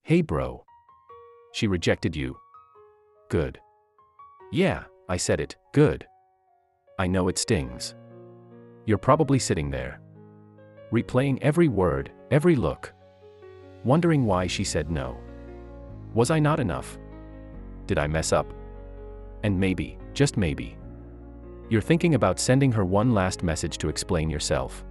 Hey bro. She rejected you. Good. Yeah, I said it, good. I know it stings. You're probably sitting there, replaying every word, every look, wondering why she said no. Was I not enough? Did I mess up? And maybe, just maybe, you're thinking about sending her one last message to explain yourself.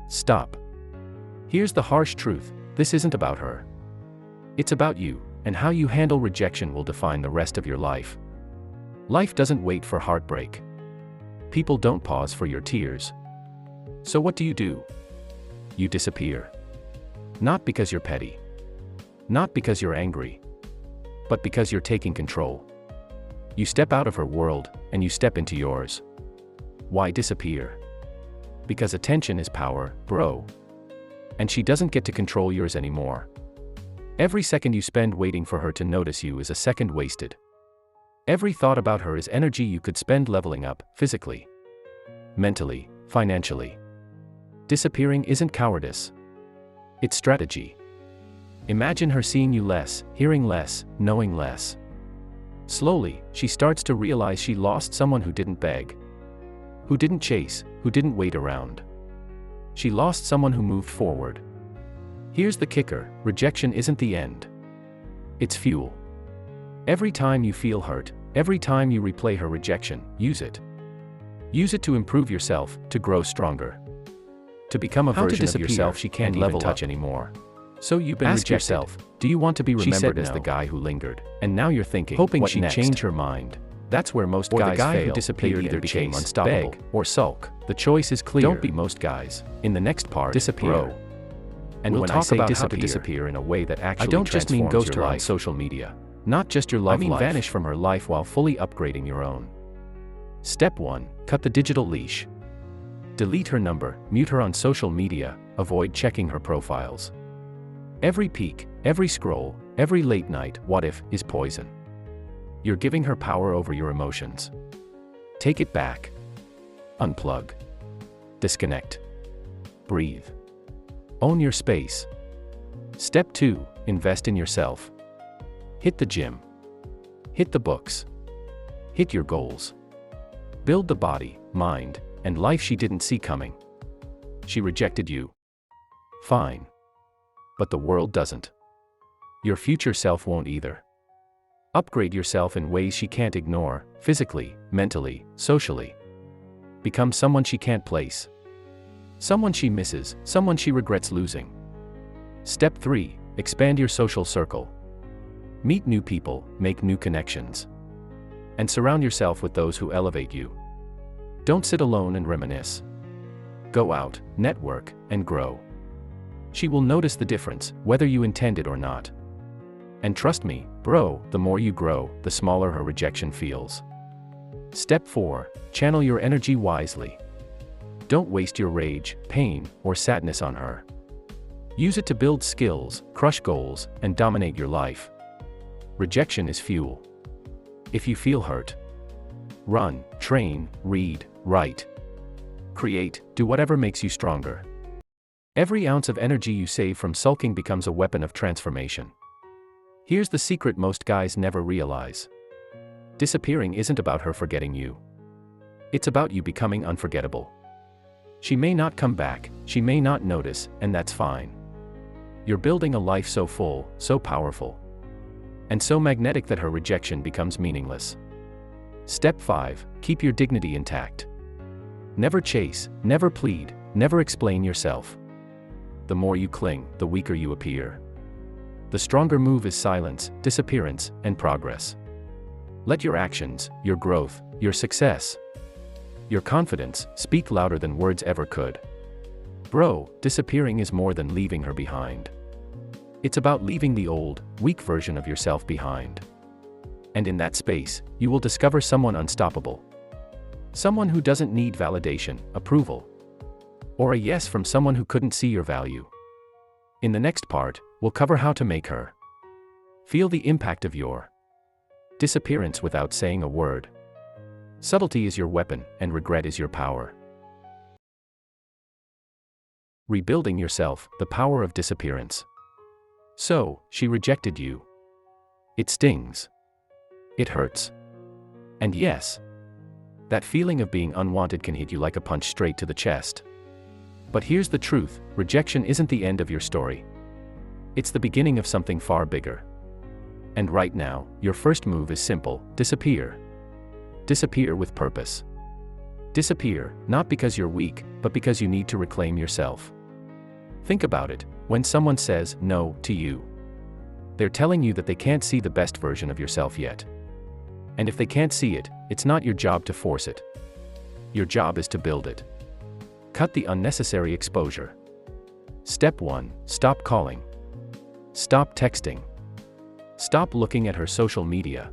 Stop. Here's the harsh truth, this isn't about her. It's about you, and how you handle rejection will define the rest of your life. Life doesn't wait for heartbreak. People don't pause for your tears. So what do? You disappear. Not because you're petty. Not because you're angry. But because you're taking control. You step out of her world, and you step into yours. Why disappear? Because attention is power, bro. And she doesn't get to control yours anymore. Every second you spend waiting for her to notice you is a second wasted. Every thought about her is energy you could spend leveling up, physically, mentally, financially. Disappearing isn't cowardice. It's strategy. Imagine her seeing you less, hearing less, knowing less. Slowly, she starts to realize she lost someone who didn't beg, who didn't chase, who didn't wait around. She lost someone who moved forward. Here's the kicker, rejection isn't the end. It's fuel. Every time you feel hurt, every time you replay her rejection, use it. Use it to improve yourself, to grow stronger. To become a version of yourself she can't even touch anymore. So you've been rejected. Ask yourself, do you want to be remembered as the guy who lingered? And now you're thinking, hoping she'd change her mind. That's where most guys fail. Who disappeared either became unstoppable, beg, or sulk. The choice is clear. Don't be most guys. In the next part, disappear. And we'll when talk I say about how to disappear in a way that actually I don't just mean ghost her on social media. Not just your love life. Vanish from her life while fully upgrading your own. Step 1. Cut the digital leash. Delete her number, mute her on social media, avoid checking her profiles. Every peek, every scroll, every late night what if is poison. You're giving her power over your emotions. Take it back. Unplug. Disconnect. Breathe. Own your space. Step 2. Invest in yourself. Hit the gym. Hit the books. Hit your goals. Build the body, mind, and life she didn't see coming. She rejected you. Fine. But the world doesn't. Your future self won't either. Upgrade yourself in ways she can't ignore, physically, mentally, socially. Become someone she can't place. Someone she misses, someone she regrets losing. Step 3. Expand your social circle. Meet new people, make new connections. And surround yourself with those who elevate you. Don't sit alone and reminisce. Go out, network, and grow. She will notice the difference, whether you intend it or not. And trust me, bro, the more you grow, the smaller her rejection feels. Step 4. Channel your energy wisely. Don't waste your rage, pain, or sadness on her. Use it to build skills, crush goals, and dominate your life. Rejection is fuel. If you feel hurt, run, train, read, write, create, do whatever makes you stronger. Every ounce of energy you save from sulking becomes a weapon of transformation. Here's the secret most guys never realize. Disappearing isn't about her forgetting you. It's about you becoming unforgettable. She may not come back, she may not notice, and that's fine. You're building a life so full, so powerful, and so magnetic that her rejection becomes meaningless. Step 5. Keep your dignity intact. Never chase, never plead, never explain yourself. The more you cling, the weaker you appear. The stronger move is silence, disappearance, and progress. Let your actions, your growth, your success, your confidence, speak louder than words ever could. Bro, disappearing is more than leaving her behind. It's about leaving the old, weak version of yourself behind. And in that space, you will discover someone unstoppable. Someone who doesn't need validation, approval, or a yes from someone who couldn't see your value. In the next part, we'll cover how to make her feel the impact of your disappearance without saying a word. Subtlety is your weapon, and regret is your power. Rebuilding yourself, the power of disappearance. So, she rejected you. It stings. It hurts. And yes, that feeling of being unwanted can hit you like a punch straight to the chest. But here's the truth, rejection isn't the end of your story. It's the beginning of something far bigger. And right now, your first move is simple: disappear. Disappear with purpose. Disappear, not because you're weak, but because you need to reclaim yourself. Think about it, when someone says no to you, they're telling you that they can't see the best version of yourself yet. And if they can't see it, it's not your job to force it. Your job is to build it. Cut the unnecessary exposure. Step 1, stop calling. Stop texting. Stop looking at her social media.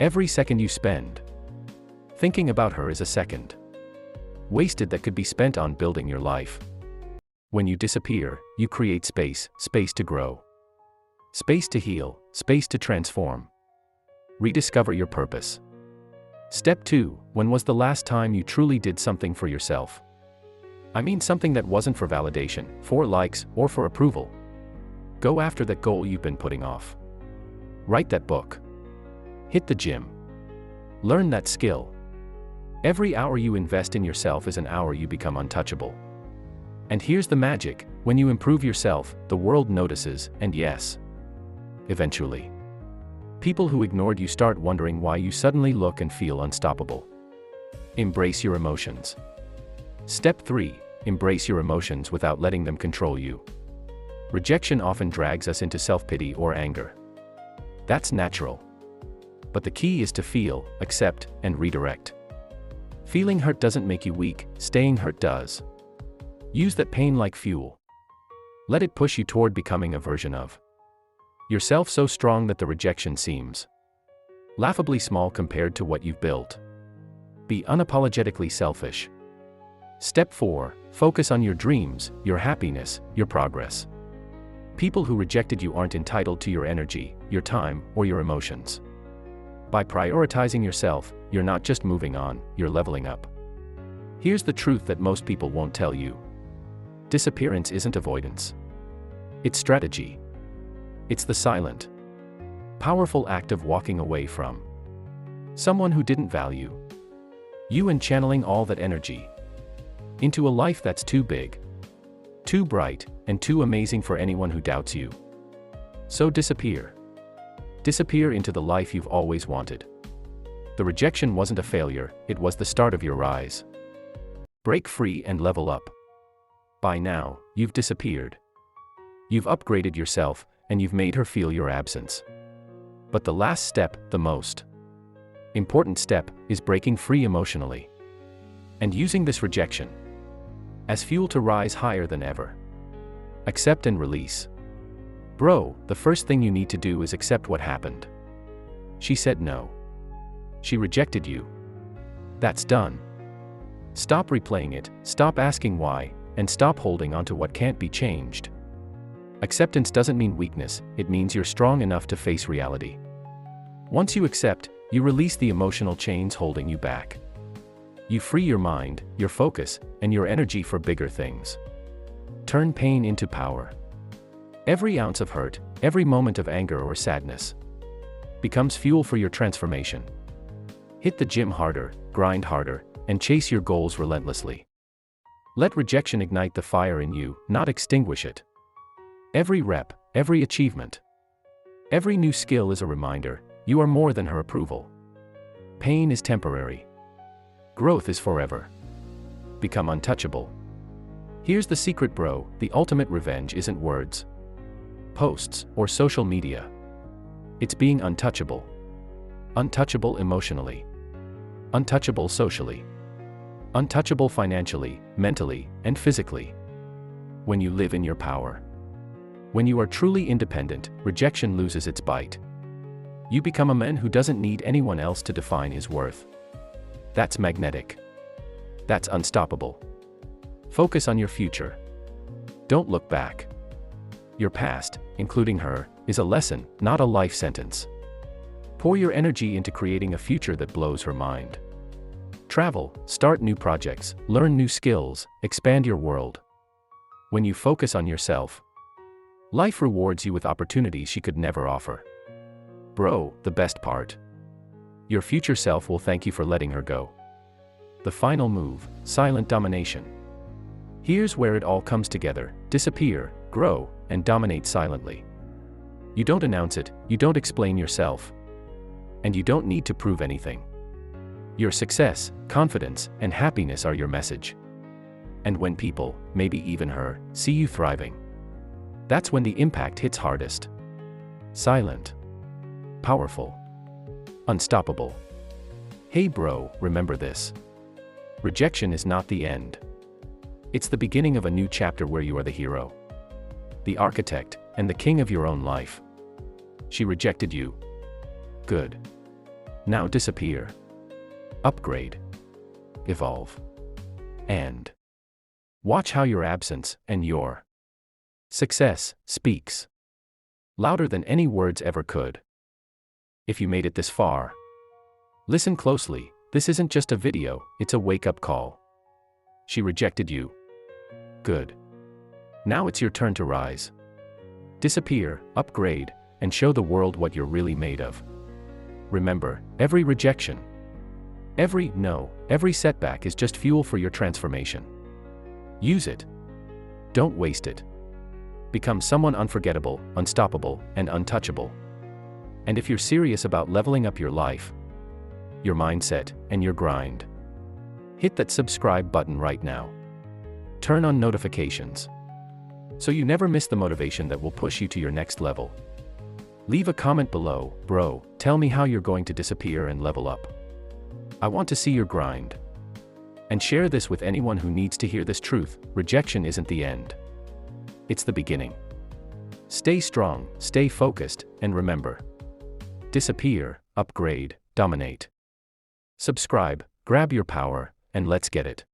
Every second you spend thinking about her is a second wasted that could be spent on building your life. When you disappear, you create space, space to grow, space to heal, space to transform. Rediscover your purpose. Step 2, when was the last time you truly did something for yourself? I mean something that wasn't for validation, for likes, or for approval. Go after that goal you've been putting off. Write that book. Hit the gym. Learn that skill. Every hour you invest in yourself is an hour you become untouchable. And here's the magic: when you improve yourself, the world notices, and yes, eventually, people who ignored you start wondering why you suddenly look and feel unstoppable. Embrace your emotions. Step 3, embrace your emotions without letting them control you. Rejection often drags us into self-pity or anger. That's natural. But the key is to feel, accept, and redirect. Feeling hurt doesn't make you weak, staying hurt does. Use that pain like fuel. Let it push you toward becoming a version of yourself so strong that the rejection seems laughably small compared to what you've built. Be unapologetically selfish. Step 4, focus on your dreams, your happiness, your progress. People who rejected you aren't entitled to your energy, your time, or your emotions. By prioritizing yourself, you're not just moving on, you're leveling up. Here's the truth that most people won't tell you. Disappearance isn't avoidance. It's strategy. It's the silent, powerful act of walking away from someone who didn't value you and channeling all that energy into a life that's too big, too bright, and too amazing for anyone who doubts you. So disappear. Disappear into the life you've always wanted. The rejection wasn't a failure, it was the start of your rise. Break free and level up. By now, you've disappeared. You've upgraded yourself, and you've made her feel your absence. But the last step, the most important step, is breaking free emotionally. And using this rejection as fuel to rise higher than ever. Accept and release. Bro, the first thing you need to do is accept what happened. She said no. She rejected you. That's done. Stop replaying it, stop asking why, and stop holding on to what can't be changed. Acceptance doesn't mean weakness, it means you're strong enough to face reality. Once you accept, you release the emotional chains holding you back. You free your mind, your focus, and your energy for bigger things. Turn pain into power. Every ounce of hurt, every moment of anger or sadness becomes fuel for your transformation. Hit the gym harder, grind harder, and chase your goals relentlessly. Let rejection ignite the fire in you, not extinguish it. Every rep, every achievement, every new skill is a reminder, you are more than her approval. Pain is temporary. Growth is forever. Become untouchable. Here's the secret, bro, the ultimate revenge isn't words, posts, or social media. It's being untouchable. Untouchable emotionally. Untouchable socially. Untouchable financially, mentally, and physically. When you live in your power. When you are truly independent, rejection loses its bite. You become a man who doesn't need anyone else to define his worth. That's magnetic. That's unstoppable. Focus on your future. Don't look back. Your past, including her, is a lesson, not a life sentence. Pour your energy into creating a future that blows her mind. Travel, start new projects, learn new skills, expand your world. When you focus on yourself, Life rewards you with opportunities she could never offer. Bro, the best part. Your future self will thank you for letting her go. The final move, silent domination. Here's where it all comes together: disappear, grow, and dominate silently. You don't announce it, you don't explain yourself. And you don't need to prove anything. Your success, confidence, and happiness are your message. And when people, maybe even her, see you thriving, that's when the impact hits hardest. Silent. Powerful. Unstoppable. Hey bro, remember this. Rejection is not the end. It's the beginning of a new chapter where you are the hero, the architect, and the king of your own life. She rejected you. Good. Now disappear. Upgrade. Evolve. And watch how your absence and your success speaks louder than any words ever could. If you made it this far, listen closely. This isn't just a video, it's a wake-up call. She rejected you. Good. Now it's your turn to rise. Disappear, upgrade, and show the world what you're really made of. Remember, every rejection, every no, every setback is just fuel for your transformation. Use it. Don't waste it. Become someone unforgettable, unstoppable, and untouchable. And if you're serious about leveling up your life, your mindset, and your grind, hit that subscribe button right now. Turn on notifications, so you never miss the motivation that will push you to your next level. Leave a comment below, bro, tell me how you're going to disappear and level up. I want to see your grind. And share this with anyone who needs to hear this truth: rejection isn't the end. It's the beginning. Stay strong, stay focused, and remember: disappear, upgrade, dominate. Subscribe, grab your power, and let's get it.